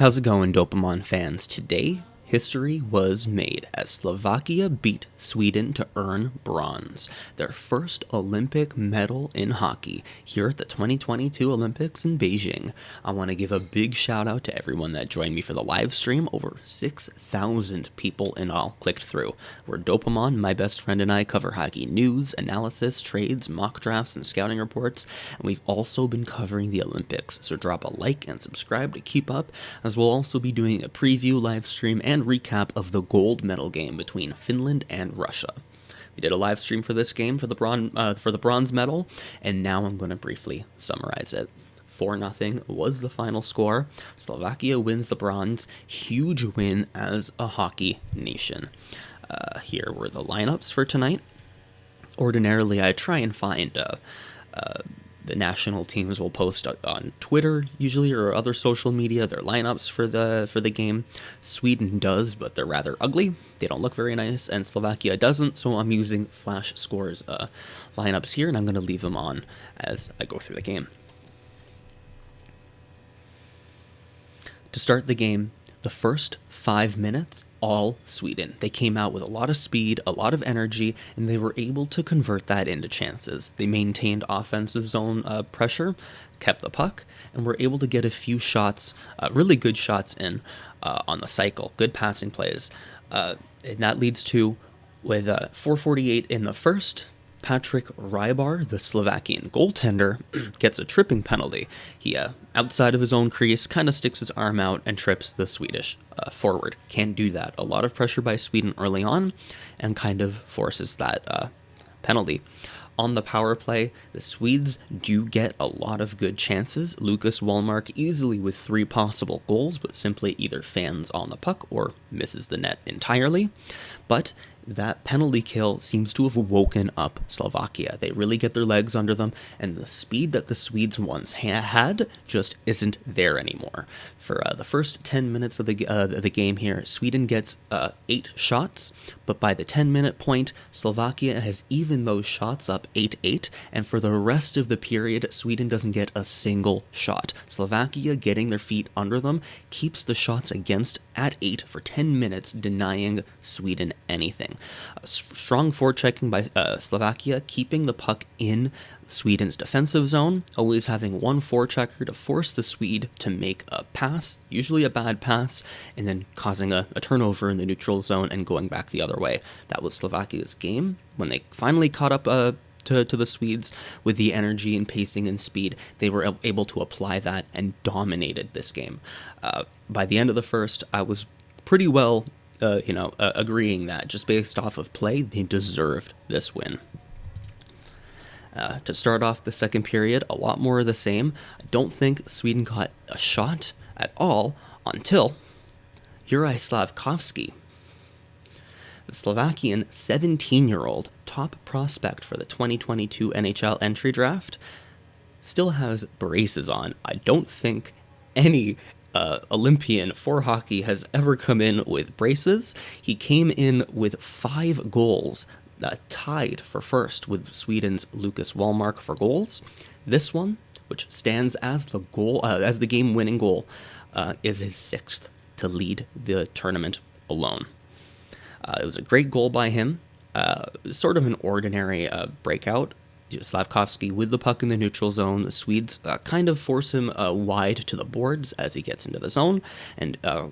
How's it going, Dopamon fans? Today, history was made as Slovakia beat Sweden to earn bronze, their first Olympic medal in hockey, here at the 2022 Olympics in Beijing. I want to give a big shout out to everyone that joined me for the live stream. Over 6,000 people in all clicked through. Where Dopamon, my best friend, and I cover hockey news, analysis, trades, mock drafts, and scouting reports, and we've also been covering the Olympics, so drop a like and subscribe to keep up, as we'll also be doing a preview live stream and recap of the gold medal game between Finland and Russia. We did a live stream for this game for the bronze medal, and now I'm going to briefly summarize it. 4-0 was the final score. Slovakia wins the bronze. Huge win as a hockey nation. Here were the lineups for tonight. Ordinarily, I try and find the national teams will post on Twitter usually or other social media their lineups for the game. Sweden does, but they're rather ugly. They don't look very nice, and Slovakia doesn't, so I'm using Flash Scores lineups here, and I'm going to leave them on as I go through the game. To start the game, the first 5 minutes, all Sweden. They came out with a lot of speed, a lot of energy, and they were able to convert that into chances. They maintained offensive zone pressure, kept the puck, and were able to get a few shots, really good shots in on the cycle. Good passing plays. And that leads to, with 4:48 in the first, Patrick Rybar, the Slovakian goaltender, gets a tripping penalty. He, outside of his own crease, kind of sticks his arm out and trips the Swedish forward. Can't do that. A lot of pressure by Sweden early on, and kind of forces that penalty. On the power play, the Swedes do get a lot of good chances. Lucas Wallmark easily with 3 possible goals, but simply either fans on the puck or misses the net entirely. But that penalty kill seems to have woken up Slovakia. They really get their legs under them, and the speed that the Swedes once had just isn't there anymore. For the first 10 minutes of the game here, Sweden gets 8 shots, but by the 10-minute point, Slovakia has evened those shots up 8-8, and for the rest of the period, Sweden doesn't get a single shot. Slovakia, getting their feet under them, keeps the shots against at 8 for 10 minutes, denying Sweden anything. Strong forechecking by Slovakia, keeping the puck in Sweden's defensive zone, always having one forechecker to force the Swede to make a pass, usually a bad pass, and then causing a turnover in the neutral zone and going back the other way. That was Slovakia's game. When they finally caught up to the Swedes with the energy and pacing and speed, they were able to apply that and dominated this game. By the end of the first, I was pretty well agreeing that just based off of play, they deserved this win. To start off the second period, a lot more of the same. I don't think Sweden got a shot at all until Juraj Slafkovsky, the Slovakian 17-year-old top prospect for the 2022 NHL entry draft, still has braces on. I don't think any Olympian for hockey has ever come in with braces. He came in with 5 goals, tied for first with Sweden's Lucas Wallmark for goals. This one, which stands as the game-winning goal, is his 6th to lead the tournament alone. It was a great goal by him, sort of an ordinary breakout. Slafkovsky with the puck in the neutral zone. The Swedes kind of force him wide to the boards as he gets into the zone, and a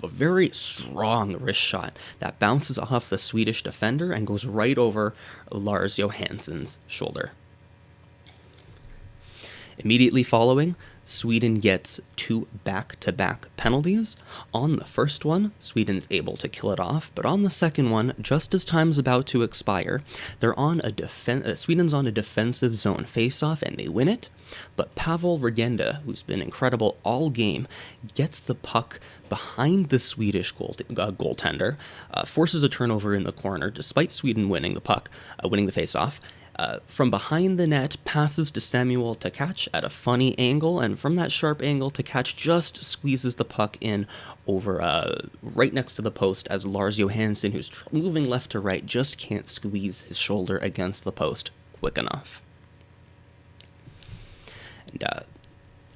very strong wrist shot that bounces off the Swedish defender and goes right over Lars Johansson's shoulder. Immediately following, Sweden gets 2 back-to-back penalties. On the first one, Sweden's able to kill it off, but on the second one, just as time's about to expire, Sweden's on a defensive zone face-off and they win it. But Pavel Regenda, who's been incredible all game, gets the puck behind the Swedish goaltender, forces a turnover in the corner despite Sweden winning the face-off. From behind the net, passes to Samuel to catch at a funny angle, and from that sharp angle, to catch just squeezes the puck in over right next to the post as Lars Johansson, who's moving left to right, just can't squeeze his shoulder against the post quick enough. And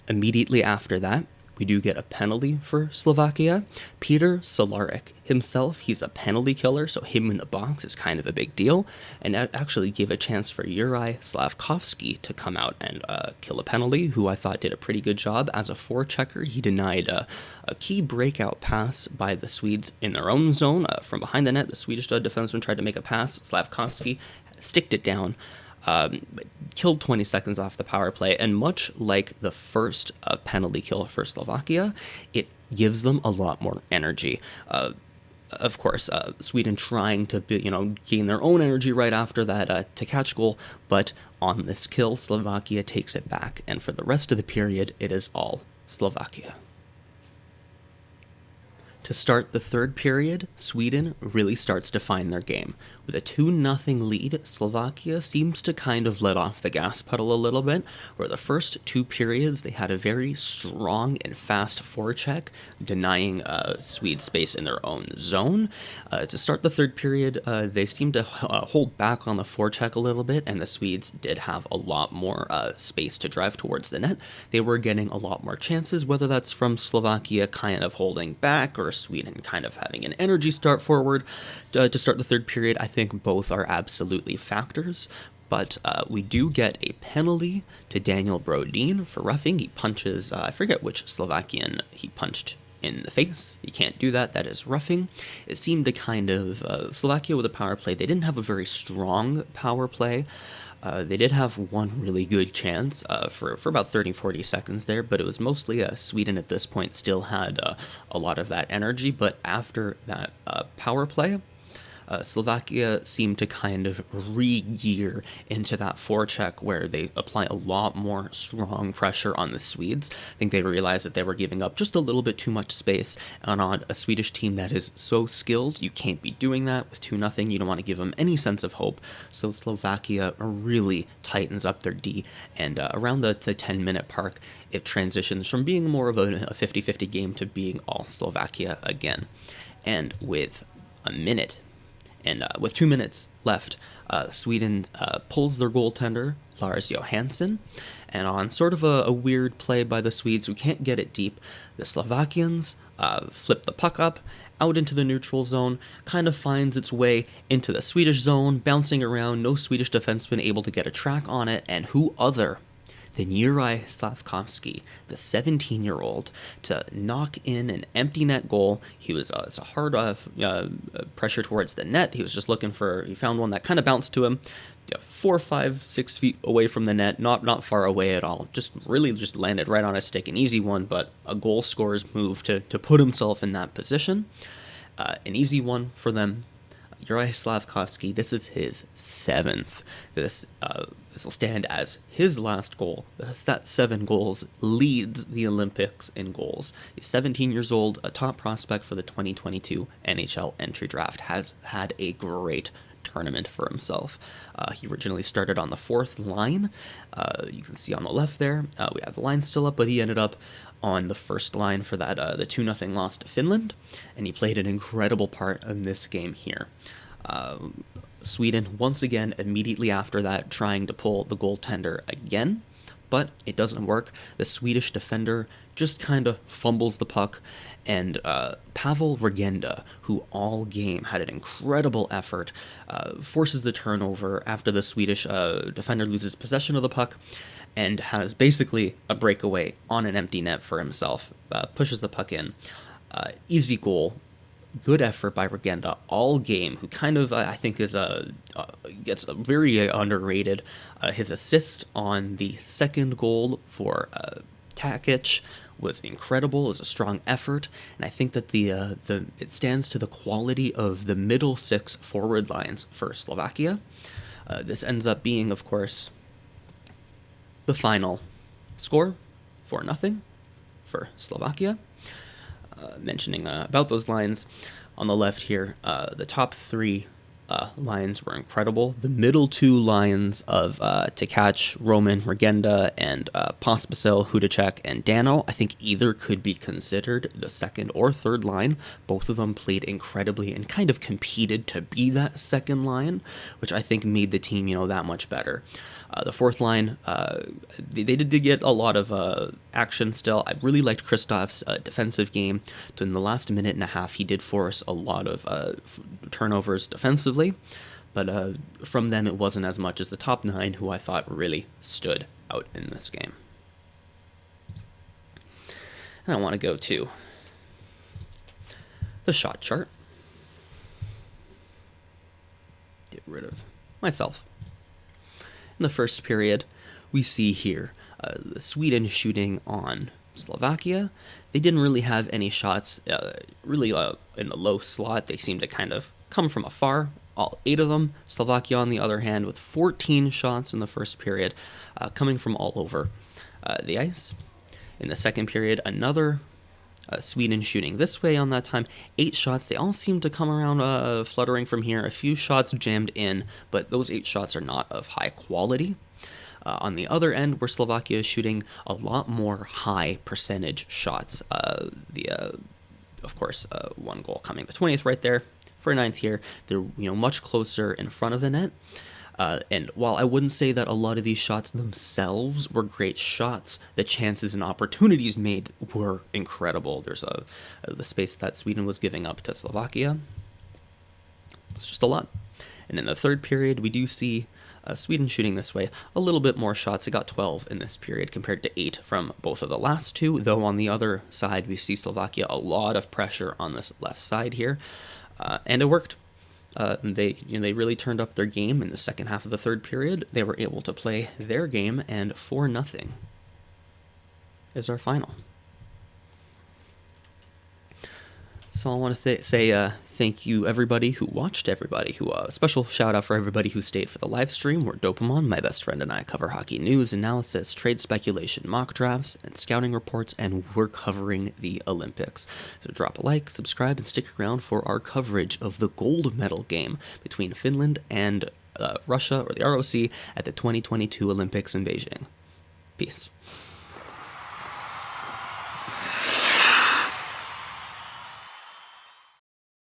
immediately after that, we do get a penalty for Slovakia. Peter Solaric himself, he's a penalty killer, so him in the box is kind of a big deal, and that actually gave a chance for Juraj Slafkovsky to come out and kill a penalty, who I thought did a pretty good job. As a forechecker, he denied a key breakout pass by the Swedes in their own zone. From behind the net, the Swedish defenseman tried to make a pass. Slafkovsky sticked it down, killed 20 seconds off the power play, and much like the first penalty kill for Slovakia, it gives them a lot more energy. Of course, Sweden trying to gain their own energy right after that to catch goal, but on this kill, Slovakia takes it back, and for the rest of the period, it is all Slovakia. To start the third period, Sweden really starts to find their game. With a 2-0 lead, Slovakia seems to kind of let off the gas pedal a little bit, where the first 2 periods they had a very strong and fast forecheck, denying Swedes space in their own zone. To start the third period, they seemed to hold back on the forecheck a little bit, and the Swedes did have a lot more space to drive towards the net. They were getting a lot more chances, whether that's from Slovakia kind of holding back or Sweden kind of having an energy start forward. To start the third period, I think both are absolutely factors, but we do get a penalty to Daniel Brodin for roughing. He punches, I forget which Slovakian he punched in the face. You can't do that. That is roughing. It seemed to kind of, Slovakia with a power play, they didn't have a very strong power play. They did have one really good chance for about 30-40 seconds there, but it was mostly Sweden at this point still had a lot of that energy. But after that power play, Slovakia seemed to kind of re-gear into that forecheck where they apply a lot more strong pressure on the Swedes. I think they realized that they were giving up just a little bit too much space, and on a Swedish team that is so skilled, you can't be doing that with 2-0. You don't want to give them any sense of hope, so Slovakia really tightens up their D, and around the 10-minute mark, it transitions from being more of a 50-50 game to being all Slovakia again. And with a minute and with 2 minutes left, Sweden pulls their goaltender, Lars Johansson, and on sort of a weird play by the Swedes who can't get it deep, the Slovakians flip the puck up, out into the neutral zone, kind of finds its way into the Swedish zone, bouncing around, no Swedish defenseman able to get a track on it, and who other than Juraj Slafkovsky, the 17-year-old, to knock in an empty net goal. He was it's a hard pressure towards the net. He was just looking he found one that kind of bounced to him, 4, 5, 6 feet away from the net, not far away at all. Just landed right on his stick, an easy one, but a goal scorer's move to put himself in that position. An easy one for them. Juraj Slafkovsky, this is his 7th. This will stand as his last goal. That 7 goals leads the Olympics in goals. He's 17 years old, a top prospect for the 2022 NHL entry draft, has had a great tournament for himself. He originally started on the 4th line. You can see on the left there, we have the line still up, but he ended up on the first line for that the 2-0 loss to Finland, and he played an incredible part in this game here. Sweden, once again, immediately after that, trying to pull the goaltender again, but it doesn't work. The Swedish defender just kind of fumbles the puck, and Pavel Regenda, who all game had an incredible effort, forces the turnover after the Swedish defender loses possession of the puck, and has basically a breakaway on an empty net for himself, pushes the puck in. Easy goal. Good effort by Regenda all game, who kind of, I think, gets very underrated. His assist on the second goal for Takic was incredible. It was a strong effort, and I think that it stands to the quality of the middle 6 forward lines for Slovakia. This ends up being, of course, the final score, 4-0 for Slovakia. Mentioning about those lines, on the left here, the top 3 lines were incredible. The middle 2 lines of Takic, Roman, Regenda, and Pospisil, Hudacek, and Dano, I think either could be considered the second or third line. Both of them played incredibly and kind of competed to be that second line, which I think made the team, that much better. The fourth line, they did get a lot of action still. I really liked Kristoff's defensive game. So in the last minute and a half, he did force a lot of turnovers defensively. But from them, it wasn't as much as the top 9, who I thought really stood out in this game. And I want to go to the shot chart. Get rid of myself. In the first period, we see here Sweden shooting on Slovakia. They didn't really have any shots really in the low slot. They seemed to kind of come from afar, all 8 of them. Slovakia, on the other hand, with 14 shots in the first period, coming from all over the ice. In the second period, another Sweden shooting this way on that time. 8 shots. They all seem to come around fluttering from here. A few shots jammed in, but those 8 shots are not of high quality. On the other end, where Slovakia is shooting a lot more high percentage shots. Of course, one goal coming the 20th right there. For 9th here, they're much closer in front of the net. And while I wouldn't say that a lot of these shots themselves were great shots, the chances and opportunities made were incredible. There's the space that Sweden was giving up to Slovakia. It's just a lot. And in the third period, we do see Sweden shooting this way a little bit more shots. It got 12 in this period compared to 8 from both of the last two, though on the other side, we see Slovakia a lot of pressure on this left side here, and it worked. They really turned up their game in the second half of the third period. They were able to play their game, and 4-0 is our final. So I want to say thank you everybody who watched, a special shout out for everybody who stayed for the live stream, where Dopamon, my best friend, and I cover hockey news, analysis, trade speculation, mock drafts, and scouting reports, and we're covering the Olympics. So drop a like, subscribe, and stick around for our coverage of the gold medal game between Finland and Russia, or the ROC, at the 2022 Olympics in Beijing. Peace.